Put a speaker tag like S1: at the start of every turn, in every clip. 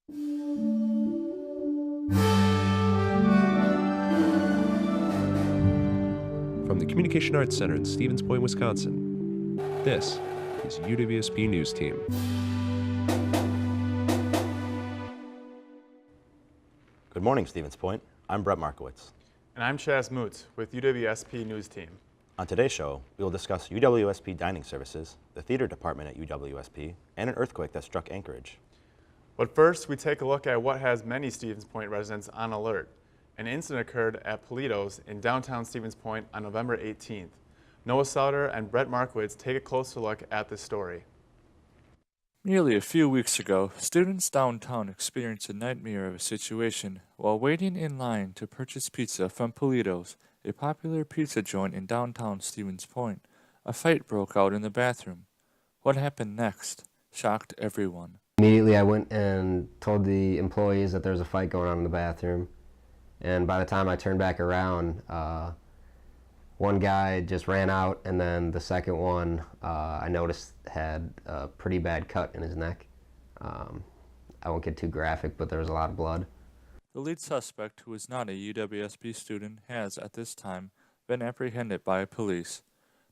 S1: From the Communication Arts Center in Stevens Point, Wisconsin, this is UWSP News Team.
S2: Good morning, Stevens Point. I'm Brett Markowitz.
S3: And I'm Chaz Moots with UWSP News Team.
S2: On today's show, we will discuss UWSP dining services, the theater department at UWSP, and an earthquake that struck Anchorage.
S3: But first, we take a look at what has many Stevens Point residents on alert. An incident occurred at Polito's in downtown Stevens Point on November 18th. Noah Sauter and Brett Markowitz take a closer look at this story.
S4: Nearly a few weeks ago, students downtown experienced a nightmare of a situation while waiting in line to purchase pizza from Polito's, a popular pizza joint in downtown Stevens Point. A fight broke out in the bathroom. What happened next shocked everyone.
S5: Immediately I went and told the employees that there was a fight going on in the bathroom. And by the time I turned back around, one guy just ran out, and then the second one I noticed had a pretty bad cut in his neck. I won't get too graphic, but there was a lot of blood.
S4: The lead suspect, who is not a UWSP student, has, at this time, been apprehended by police.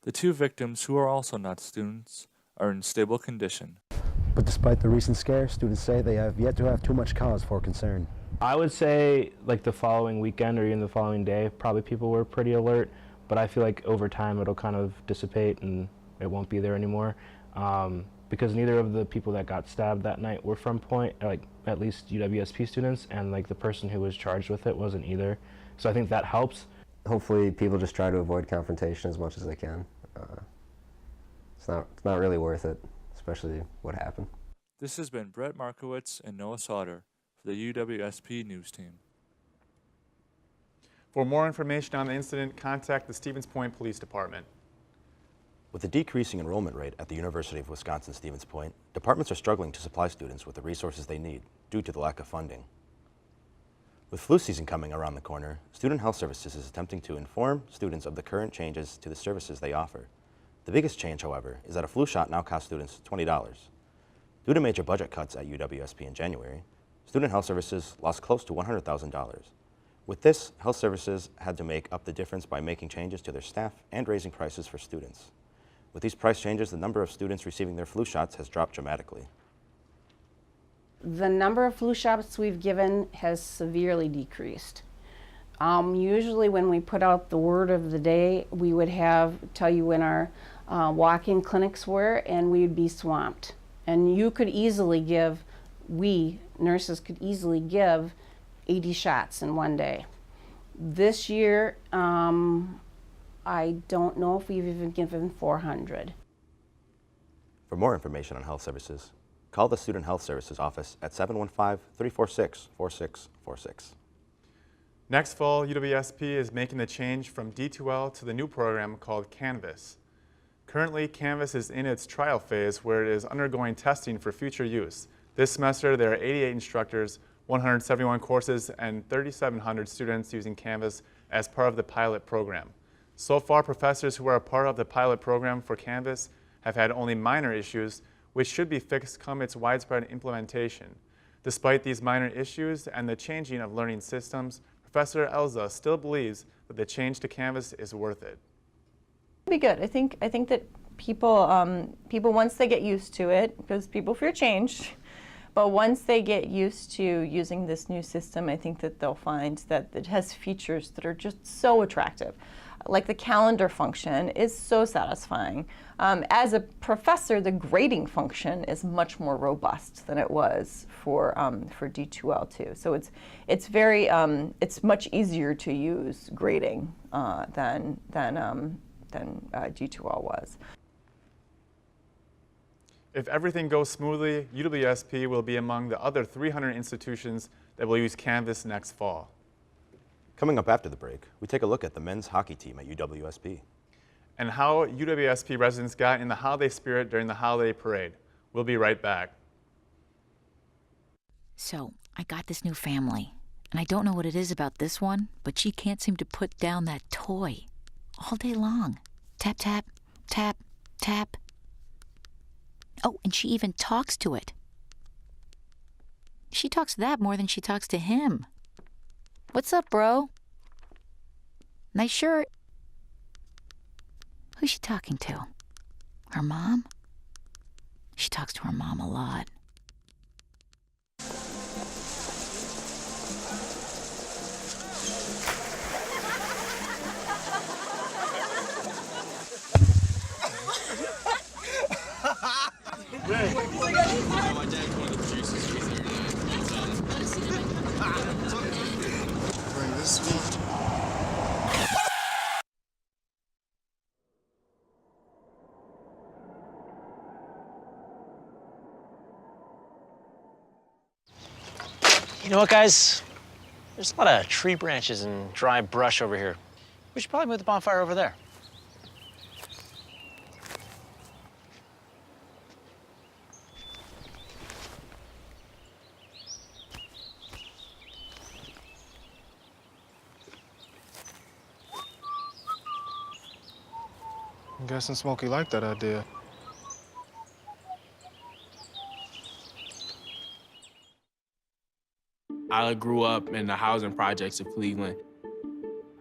S4: The two victims, who are also not students, are in stable condition.
S6: But despite the recent scare, students say they have yet to have too much cause for concern.
S7: I would say like the following weekend or even the following day, probably people were pretty alert, but I feel like over time it'll kind of dissipate and it won't be there anymore. Because neither of the people that got stabbed that night were from Point, like at least UWSP students, and like the person who was charged with it wasn't either. So I think that helps.
S5: Hopefully people just try to avoid confrontation as much as they can. It's not really worth it, especially what happened.
S4: This has been Brett Markowitz and Noah Sauter for the UWSP News Team.
S3: For more information on the incident, contact the Stevens Point Police Department.
S2: With the decreasing enrollment rate at the University of Wisconsin-Stevens Point, departments are struggling to supply students with the resources they need due to the lack of funding. With flu season coming around the corner, Student Health Services is attempting to inform students of the current changes to the services they offer. The biggest change, however, is that a flu shot now costs students $20. Due to major budget cuts at UWSP in January, Student Health Services lost close to $100,000. With this, Health Services had to make up the difference by making changes to their staff and raising prices for students. With these price changes, the number of students receiving their flu shots has dropped dramatically.
S8: The number of flu shots we've given has severely decreased. Usually when we put out the word of the day, we would tell you when our walk-in clinics were, and we would be swamped. And you could easily nurses could easily give 80 shots in one day. This year, I don't know if we've even given 400.
S2: For more information on health services, call the Student Health Services office at 715-346-4646.
S3: Next fall, UWSP is making the change from D2L to the new program called Canvas. Currently, Canvas is in its trial phase where it is undergoing testing for future use. This semester, there are 88 instructors, 171 courses, and 3,700 students using Canvas as part of the pilot program. So far, professors who are a part of the pilot program for Canvas have had only minor issues, which should be fixed come its widespread implementation. Despite these minor issues and the changing of learning systems, Professor Elza still believes that the change to Canvas is worth it.
S9: It'll be good. I think that people once they get used to it, because people fear change, but once they get used to using this new system, I think that they'll find that it has features that are just so attractive. Like the calendar function is so satisfying. As a professor, the grading function is much more robust than it was for D2L too. So it's very it's much easier to use grading than D2L was.
S3: If everything goes smoothly, UWSP will be among the other 300 institutions that will use Canvas next fall.
S2: Coming up after the break, we take a look at the men's hockey team at UWSP.
S3: And how UWSP residents got in the holiday spirit during the holiday parade. We'll be right back.
S10: So, I got this new family, and I don't know what it is about this one, but she can't seem to put down that toy all day long. Tap, tap, tap, tap. Oh, and she even talks to it. She talks to that more than she talks to him. What's up, bro? Nice shirt. Who's she talking to? Her mom? She talks to her mom a lot.
S11: Bring this one.
S12: You know what, guys? There's a lot of tree branches and dry brush over here. We should probably move the bonfire over there.
S11: I'm guessing Smokey liked that idea.
S13: I grew up in the housing projects of Cleveland.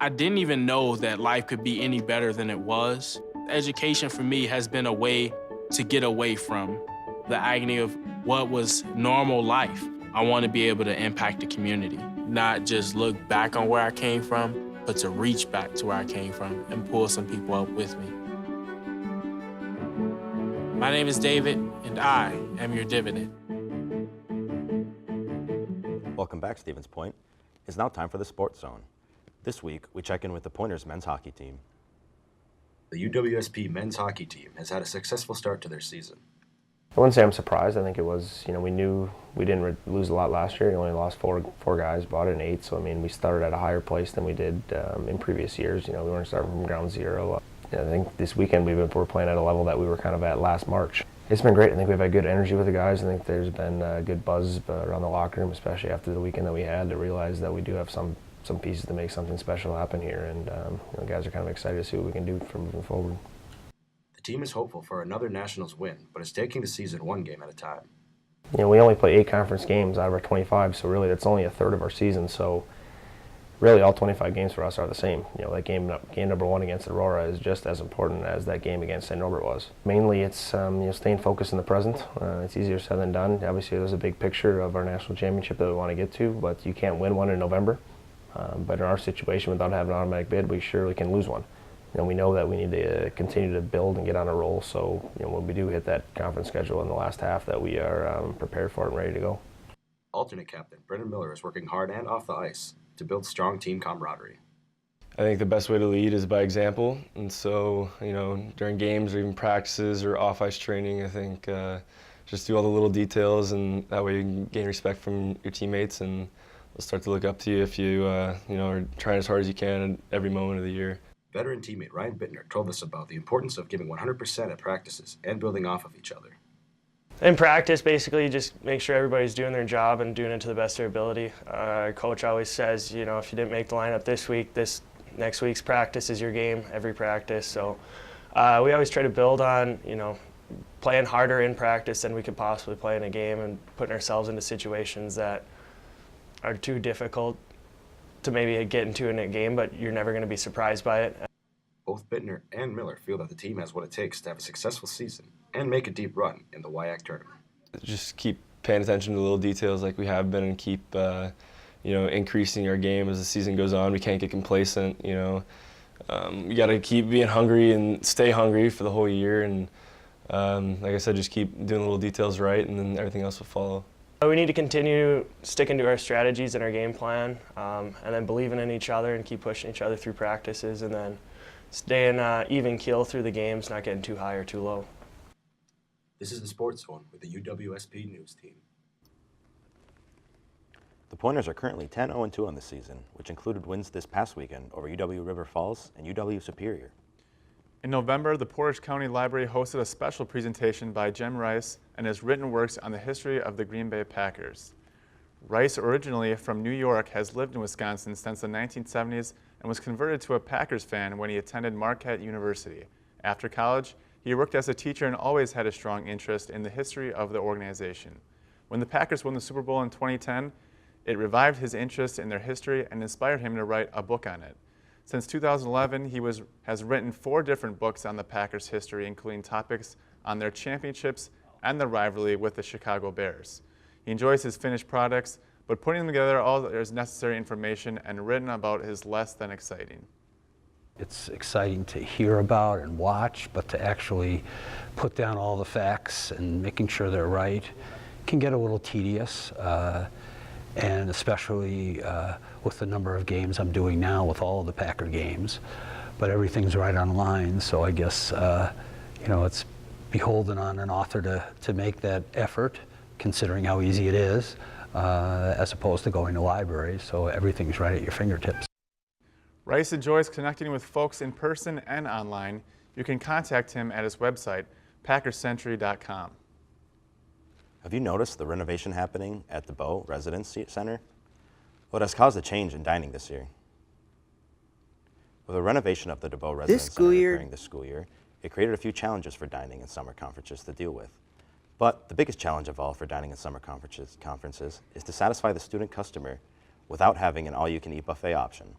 S13: I didn't even know that life could be any better than it was. Education for me has been a way to get away from the agony of what was normal life. I want to be able to impact the community, not just look back on where I came from, but to reach back to where I came from and pull some people up with me. My name is David, and I am your dividend.
S2: Welcome back, Stevens Point. It's now time for the Sports Zone. This week, we check in with the Pointers men's hockey team.
S14: The UWSP men's hockey team has had a successful start to their season.
S7: I wouldn't say I'm surprised. I think it was, we knew we didn't lose a lot last year. We only lost four guys, bought in 8. So, we started at a higher place than we did in previous years. We weren't starting from ground zero. I think this weekend we're playing at a level that we were kind of at last March. It's been great. I think we've had good energy with the guys. I think there's been good buzz around the locker room, especially after the weekend that we had, to realize that we do have some pieces to make something special happen here. And guys are kind of excited to see what we can do from moving forward.
S14: The team is hopeful for another Nationals win, but is taking the season one game at a time.
S7: We only play 8 conference games out of our 25, so really that's only a third of our season. So really all 25 games for us are the same. That game number 1 against Aurora is just as important as that game against St. Norbert was. Mainly it's staying focused in the present. It's easier said than done. Obviously there's a big picture of our national championship that we want to get to, but you can't win one in November. But in our situation, without having an automatic bid, we surely can lose one. We know that we need to continue to build and get on a roll, so when we do hit that conference schedule in the last half, that we are prepared for it and ready to go.
S14: Alternate captain Brendan Miller is working hard and off the ice to build strong team camaraderie.
S15: I think the best way to lead is by example, and so during games or even practices or off-ice training, I think just do all the little details, and that way you can gain respect from your teammates, and they'll start to look up to you if you are trying as hard as you can at every moment of the year.
S14: Veteran teammate Ryan Bittner told us about the importance of giving 100% at practices and building off of each other.
S16: In practice, basically, just make sure everybody's doing their job and doing it to the best of their ability. Our coach always says, if you didn't make the lineup this week, next week's practice is your game, every practice. So we always try to build on, playing harder in practice than we could possibly play in a game, and putting ourselves into situations that are too difficult to maybe get into in a game, but you're never going to be surprised by it.
S14: Both Bittner and Miller feel that the team has what it takes to have a successful season and make a deep run in the WIAC tournament.
S15: Just keep paying attention to little details like we have been, and keep increasing our game as the season goes on. We can't get complacent. We got to keep being hungry and stay hungry for the whole year, and like I said, just keep doing the little details right, and then everything else will follow.
S16: We need to continue sticking to our strategies and our game plan, and then believing in each other and keep pushing each other through practices, and then staying even keel through the games, not getting too high or too low.
S14: This is the Sports Zone with the UWSP News Team.
S2: The Pointers are currently 10-0-2 on the season, which included wins this past weekend over UW River Falls and UW Superior.
S3: In November, the Portage County Library hosted a special presentation by Jim Rice and his written works on the history of the Green Bay Packers. Rice, originally from New York, has lived in Wisconsin since the 1970s and was converted to a Packers fan when he attended Marquette University. After college, he worked as a teacher and always had a strong interest in the history of the organization. When the Packers won the Super Bowl in 2010, it revived his interest in their history and inspired him to write a book on it. Since 2011, he has written 4 different books on the Packers' history, including topics on their championships and the rivalry with the Chicago Bears. He enjoys his finished products, but putting together all there's necessary information and written about is less than exciting.
S17: It's exciting to hear about and watch, but to actually put down all the facts and making sure they're right can get a little tedious. And especially with the number of games I'm doing now with all of the Packer games. But everything's right online, so I guess it's beholden on an author to make that effort, considering how easy it is, as opposed to going to libraries, so everything's right at your fingertips.
S3: Rice enjoys connecting with folks in person and online. You can contact him at his website, packercentury.com.
S2: Have you noticed the renovation happening at the Bow Residence Center? Well, it has caused a change in dining this year. With the renovation of the DeBow Residence Center occurring this school year, it created a few challenges for dining and summer conferences to deal with. But the biggest challenge of all for dining and summer conferences is to satisfy the student customer without having an all-you-can-eat buffet option.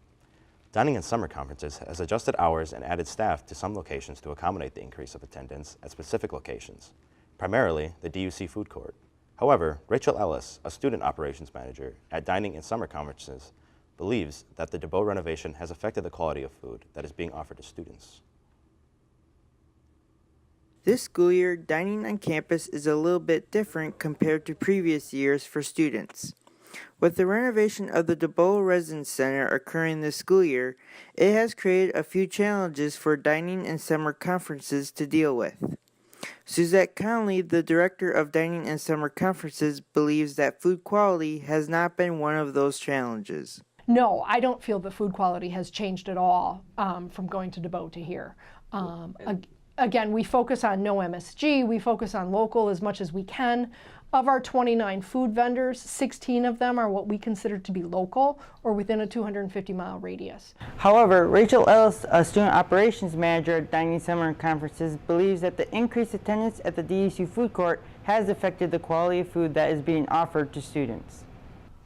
S2: Dining and summer conferences has adjusted hours and added staff to some locations to accommodate the increase of attendance at specific locations, primarily the DUC food court. However, Rachel Ellis, a student operations manager at Dining and Summer Conferences, believes that the DeBow renovation has affected the quality of food that is being offered to students.
S18: This school year, dining on campus is a little bit different compared to previous years for students. With the renovation of the DeBow Residence Center occurring this school year, it has created a few challenges for dining and summer conferences to deal with. Suzette Conley, the director of Dining and Summer Conferences, believes that food quality has not been one of those challenges.
S19: No, I don't feel the food quality has changed at all from going to DeBow to here. Again, we focus on no MSG, we focus on local as much as we can. Of our 29 food vendors, 16 of them are what we consider to be local or within a 250-mile radius.
S18: However, Rachel Ellis, a student operations manager at Dining Summer Conferences, believes that the increased attendance at the DSU food court has affected the quality of food that is being offered to students.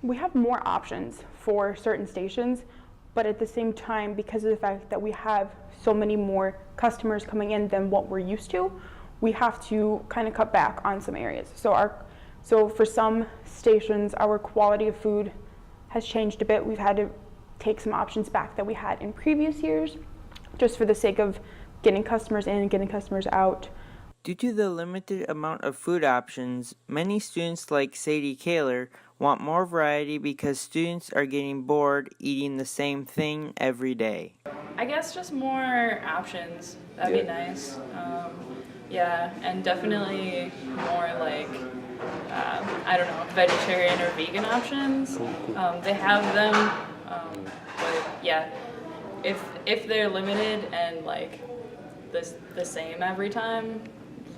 S20: We have more options for certain stations, but at the same time, because of the fact that we have so many more customers coming in than what we're used to, we have to kind of cut back on some areas. So for some stations, our quality of food has changed a bit. We've had to take some options back that we had in previous years, just for the sake of getting customers in and getting customers out.
S18: Due to the limited amount of food options, many students like Sadie Kaler want more variety because students are getting bored eating the same thing every day.
S21: I guess just more options. That'd be nice. Yeah, and definitely more like, I don't know, vegetarian or vegan options. They have them, but yeah, if they're limited and like the same every time,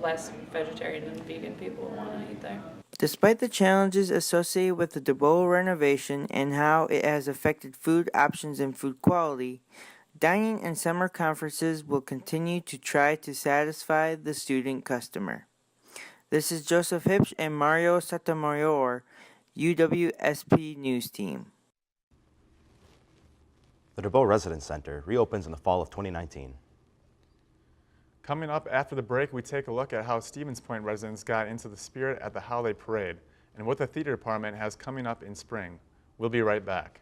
S21: less vegetarian and vegan people want to eat there.
S18: Despite the challenges associated with the DeBow renovation and how it has affected food options and food quality, Dining and Summer Conferences will continue to try to satisfy the student customer. This is Joseph Hipsch and Mario Sotomayor, UWSP News Team.
S2: The DeBow Residence Center reopens in the fall of 2019.
S3: Coming up after the break, we take a look at how Stevens Point residents got into the spirit at the holiday parade and what the theater department has coming up in spring. We'll be right back.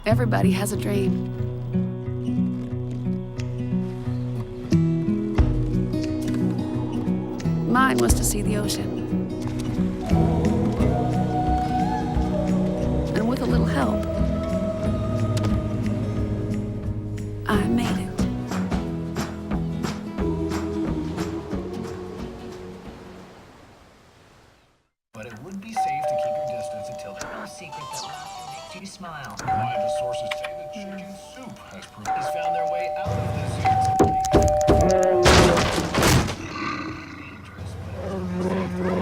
S22: Everybody has a dream. Mine was to see the ocean. And with a little help, I made it.
S23: But it would be safe to keep your distance until the no secret that laughter makes you smile. Why the sources say that chicken soup has found their way out of this. Dangerous, but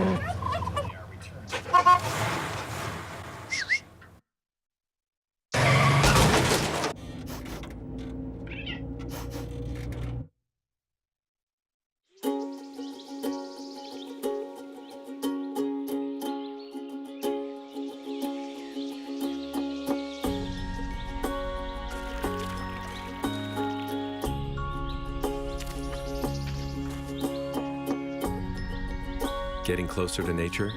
S1: Getting closer to nature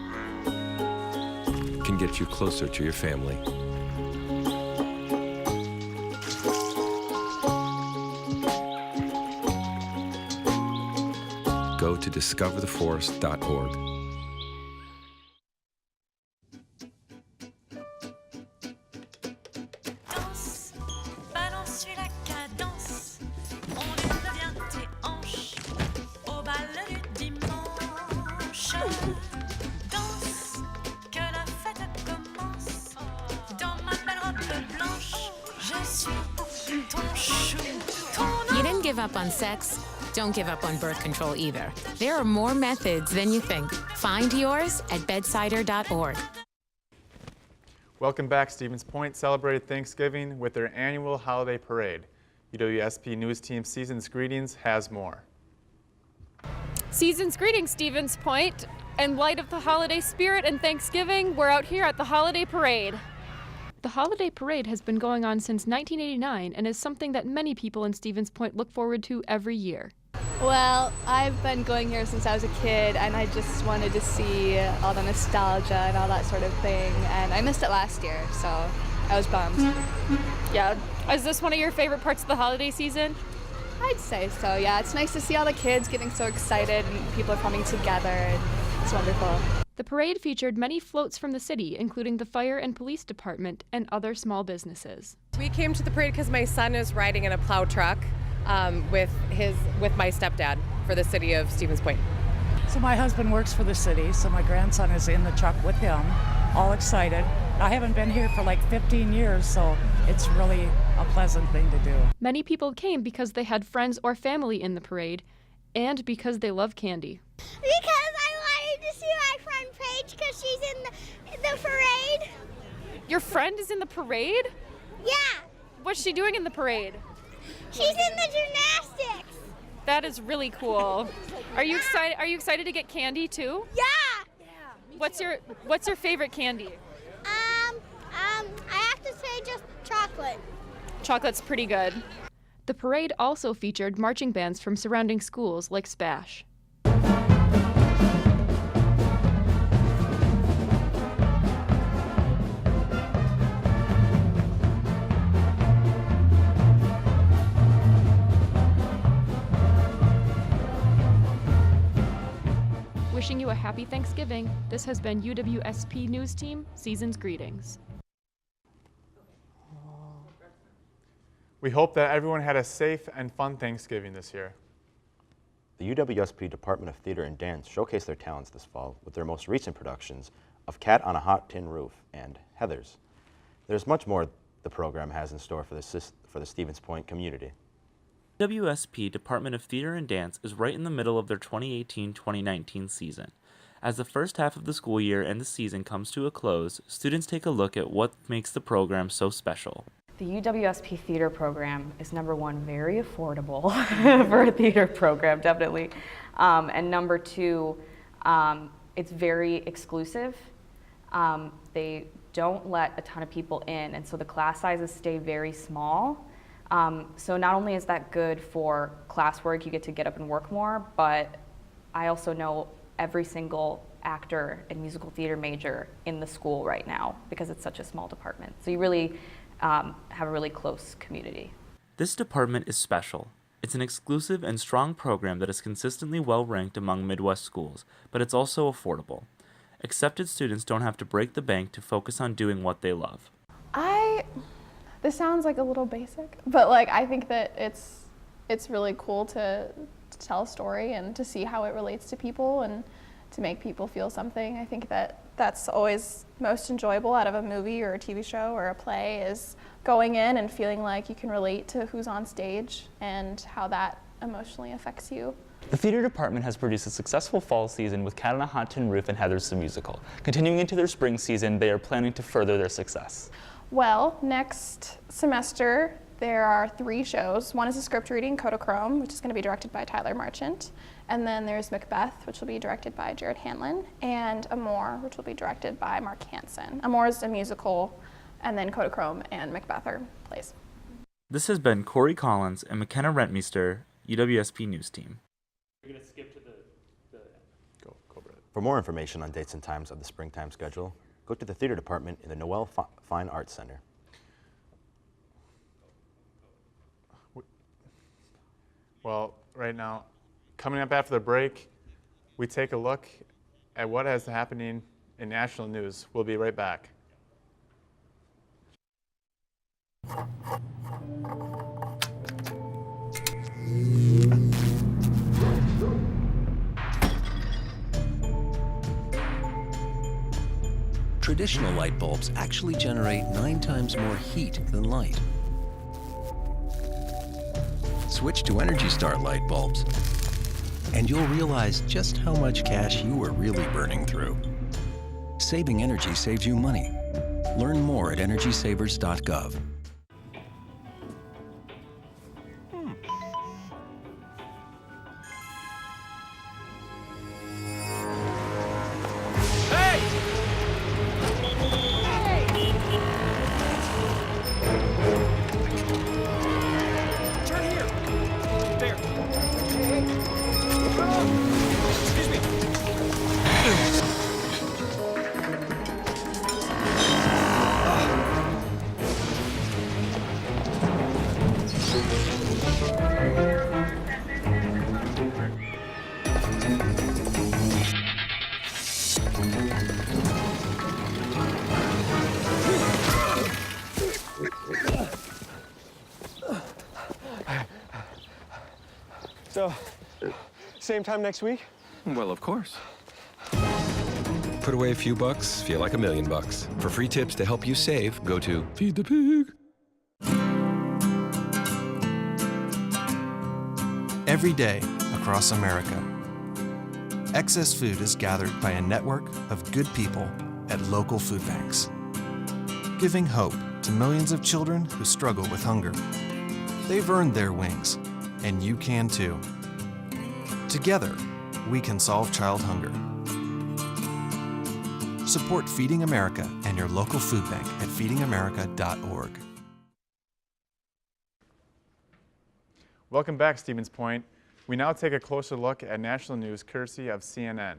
S1: can get you closer to your family. Go to discovertheforest.org.
S5: Balance la cadence, on lève bien tes hanches au bal du dimanche. Danse, que la fête commence. Dans ma belle robe blanche, je suis ton chou, ton
S6: You didn't give up on sex. Don't give up on birth control either. There are more methods than you think. Find yours at bedsider.org.
S3: Welcome back. Stevens Point celebrated Thanksgiving with their annual holiday parade. UWSP News Team Season's Greetings has more.
S24: Season's greetings, Stevens Point. In light of the holiday spirit and Thanksgiving, we're out here at the Holiday Parade. The Holiday Parade has been going on since 1989 and is something that many people in Stevens Point look forward to every year.
S25: Well, I've been going here since I was a kid, and I just wanted to see all the nostalgia and all that sort of thing, and I missed it last year, so I was bummed.
S24: Yeah. Is this one of your favorite parts of the holiday season?
S25: I'd say so, yeah. It's nice to see all the kids getting so excited and people coming together, and it's wonderful.
S24: The parade featured many floats from the city, including the fire and police department and other small businesses.
S26: We came to the parade because my son is riding in a plow truck with my stepdad for the city of Stevens Point.
S27: So my husband works for the city, so my grandson is in the truck with him, all excited. I haven't been here for like 15 years, so it's really a pleasant thing to do.
S24: Many people came because they had friends or family in the parade and because they love candy.
S28: Because I wanted to see my friend Paige because she's in the parade.
S24: Your friend is in the parade?
S28: Yeah.
S24: What's she doing in the parade?
S28: She's in the gymnastics.
S24: That is really cool. Are you excited? Are you excited to get candy too?
S28: Yeah.
S24: What's your favorite candy?
S28: I have to say just chocolate.
S24: Chocolate's pretty good. The parade also featured marching bands from surrounding schools like Spash. Wishing you a happy Thanksgiving. This has been UWSP News Team Season's Greetings.
S3: We hope that everyone had a safe and fun Thanksgiving this year.
S2: The UWSP Department of Theater and Dance showcased their talents this fall with their most recent productions of Cat on a Hot Tin Roof and Heathers. There's much more the program has in store for the Stevens Point community.
S29: UWSP Department of Theater and Dance is right in the middle of their 2018-2019 season. As the first half of the school year and the season comes to a close, students take a look at what makes the program so special.
S30: The UWSP theater program is number one, very affordable for a theater program, definitely. And number two, it's very exclusive. They don't let a ton of people in, and so the class sizes stay very small. So not only is that good for classwork, you get to get up and work more, but I also know every single actor and musical theater major in the school right now because it's such a small department. So you really have a really close community.
S29: This department is special. It's an exclusive and strong program that is consistently well ranked among Midwest schools, but it's also affordable. Accepted students don't have to break the bank to focus on doing what they love.
S31: This sounds like a little basic, but like I think that it's really cool to tell a story and to see how it relates to people and to make people feel something. I think that that's always most enjoyable out of a movie or a TV show or a play is going in and feeling like you can relate to who's on stage and how that emotionally affects you.
S32: The theater department has produced a successful fall season with Cat on a Hot Tin Roof and Heathers the Musical. Continuing into their spring season, they are planning to further their success.
S31: Well, next semester there are 3 shows. One is a script reading, Kodachrome, which is going to be directed by Tyler Marchant. And then there's Macbeth, which will be directed by Jared Hanlon, and Amour, which will be directed by Mark Hansen. Amour is a musical, and then Kodachrome and Macbeth are plays.
S29: This has been Corey Collins and McKenna Rentmeester, UWSP News Team.
S3: You're going to skip to the... Go over it.
S2: For more information on dates and times of the springtime schedule, go to the theater department in the Noel Fine Arts Center.
S3: Well, right now, coming up after the break, we take a look at what is happening in national news. We'll be right back.
S4: Traditional light bulbs actually generate 9 times more heat than light. Switch to Energy Star light bulbs, and you'll realize just how much cash you were really burning through. Saving energy saves you money. Learn more at EnergySavers.gov.
S7: So, same time next week?
S1: Well, of course. Put away a few bucks, feel like $1 million. For free tips to help you save, go to Feed the Pig.
S8: Every day across America, excess food is gathered by a network of good people at local food banks, giving hope to millions of children who struggle with hunger. They've earned their wings, and you can too. Together, we can solve child hunger. Support Feeding America and your local food bank at feedingamerica.org.
S3: Welcome back, Stevens Point. We now take a closer look at national news courtesy of CNN.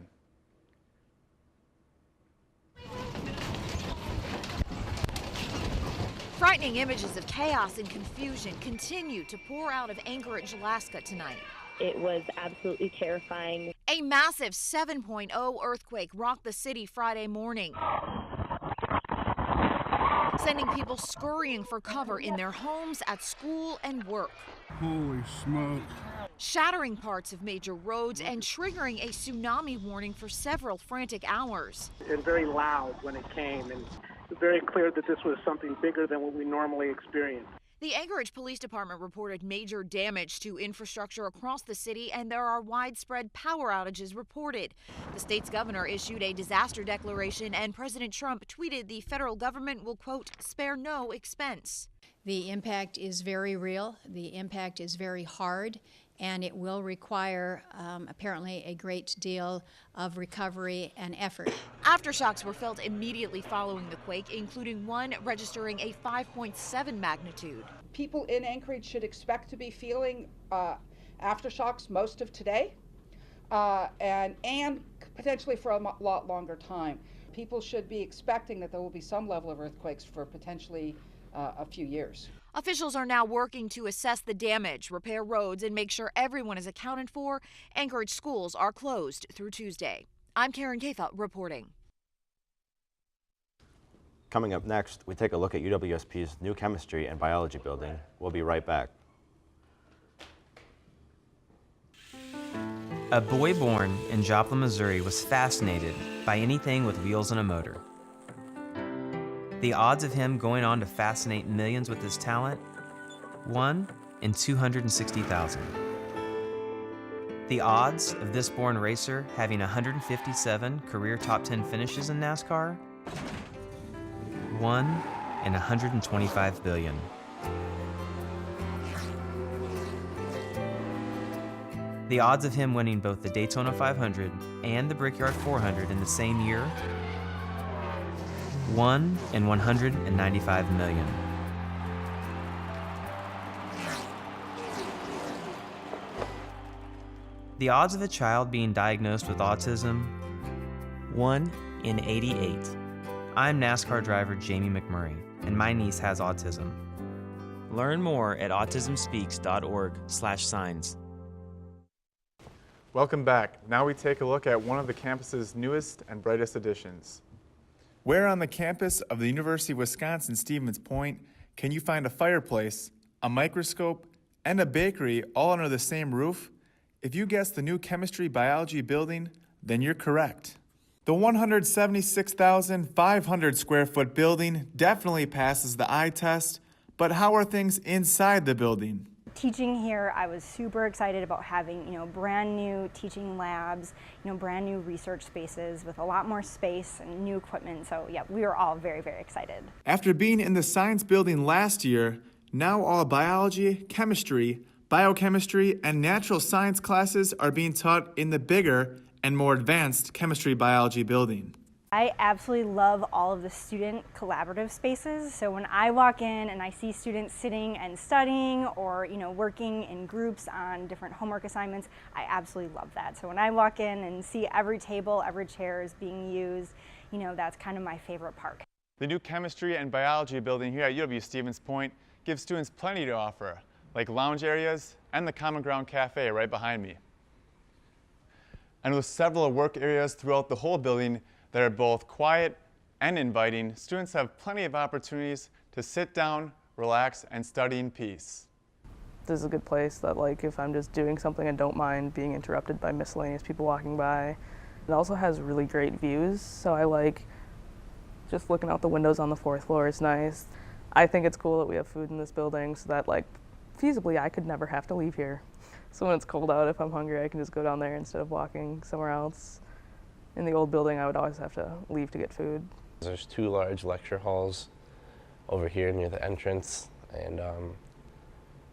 S9: Frightening images of chaos and confusion continue to pour out of Anchorage, Alaska tonight.
S10: It was absolutely terrifying.
S9: A massive 7.0 earthquake rocked the city Friday morning, sending people scurrying for cover in their homes, at school, and work.
S11: Holy smoke.
S9: Shattering parts of major roads and triggering a tsunami warning for several frantic hours.
S12: And very loud when it came, and very clear that this was something bigger than what we normally experience.
S9: The Anchorage Police Department reported major damage to infrastructure across the city, and there are widespread power outages reported. The state's governor issued a disaster declaration, and President Trump tweeted the federal government will, quote, spare no expense.
S13: The impact is very real. The impact is very hard, and it will require apparently a great deal of recovery and effort.
S9: Aftershocks were felt immediately following the quake, including one registering a 5.7 magnitude.
S14: People in Anchorage should expect to be feeling aftershocks most of today, and potentially for a lot longer time. People should be expecting that there will be some level of earthquakes for potentially a few years.
S9: Officials are now working to assess the damage, repair roads, and make sure everyone is accounted for. Anchorage schools are closed through Tuesday. I'm Karen Katha reporting.
S2: Coming up next, we take a look at UWSP's new chemistry and biology building. We'll be right back.
S15: A boy born in Joplin, Missouri was fascinated by anything with wheels and a motor. The odds of him going on to fascinate millions with his talent? 1 in 260,000. The odds of this born racer having 157 career top 10 finishes in NASCAR? 1 in 125 billion. The odds of him winning both the Daytona 500 and the Brickyard 400 in the same year? 1 in 195 million. The odds of a child being diagnosed with autism? 1 in 88. I'm NASCAR driver Jamie McMurray, and my niece has autism. Learn more at autismspeaks.org/signs.
S3: Welcome back. Now we take a look at one of the campus's newest and brightest additions. Where on the campus of the University of Wisconsin-Stevens Point can you find a fireplace, a microscope, and a bakery all under the same roof? If you guessed the new chemistry biology building, then you're correct. The 176,500 square foot building definitely passes the eye test, but how are things inside the building?
S5: Teaching here, I was super excited about having, brand new teaching labs, brand new research spaces with a lot more space and new equipment. So yeah, we were all very, very excited.
S3: After being in the science building last year, now all biology, chemistry, biochemistry, and natural science classes are being taught in the bigger and more advanced chemistry biology building.
S5: I absolutely love all of the student collaborative spaces. So when I walk in and I see students sitting and studying or working in groups on different homework assignments, I absolutely love that. So when I walk in and see every table, every chair is being used, that's kind of my favorite part.
S3: The new chemistry and biology building here at UW-Stevens Point gives students plenty to offer, like lounge areas and the Common Ground Cafe right behind me. And with several work areas throughout the whole building that are both quiet and inviting, students have plenty of opportunities to sit down, relax, and study in peace.
S6: This is a good place that, if I'm just doing something, I don't mind being interrupted by miscellaneous people walking by. It also has really great views, so I like just looking out the windows on the 4th floor is nice. I think it's cool that we have food in this building so that, feasibly, I could never have to leave here. So when it's cold out, if I'm hungry, I can just go down there instead of walking somewhere else. In the old building, I would always have to leave to get food.
S16: There's 2 large lecture halls over here near the entrance, and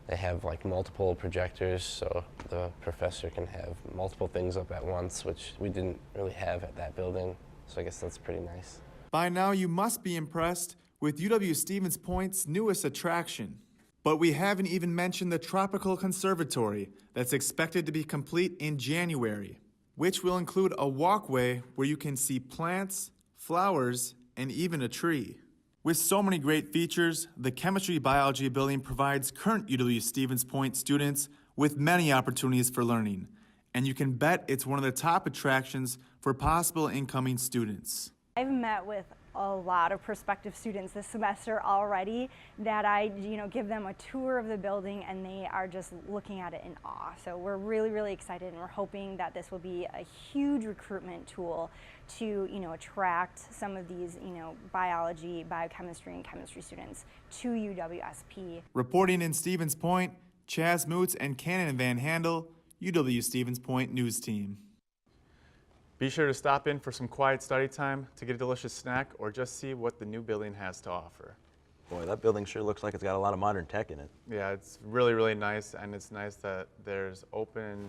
S16: they have multiple projectors, so the professor can have multiple things up at once, which we didn't really have at that building, so I guess that's pretty nice.
S3: By now, you must be impressed with UW-Stevens Point's newest attraction. But we haven't even mentioned the Tropical Conservatory that's expected to be complete in January, which will include a walkway where you can see plants, flowers, and even a tree. With so many great features, the Chemistry Biology building provides current UW-Stevens Point students with many opportunities for learning, and you can bet it's one of the top attractions for possible incoming students.
S5: I've met with a lot of prospective students this semester already that I give them a tour of the building and they are just looking at it in awe. So we're really, really excited, and we're hoping that this will be a huge recruitment tool to attract some of these biology, biochemistry, and chemistry students to UWSP.
S3: Reporting in Stevens Point, Chaz Moots and Cannon Van Handel, UW-Stevens Point News Team. Be sure to stop in for some quiet study time to get a delicious snack or just see what the new building has to offer.
S2: Boy, that building sure looks like it's got a lot of modern tech in it.
S3: Yeah, it's really, really nice, and it's nice that there's open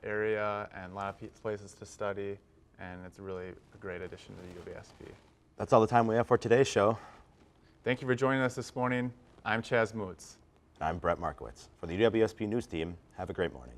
S3: area and a lot of places to study, and it's really a great addition to the UWSP.
S2: That's all the time we have for today's show.
S3: Thank you for joining us this morning. I'm Chaz Moots.
S2: I'm Brett Markowitz. For the UWSP News Team, have a great morning.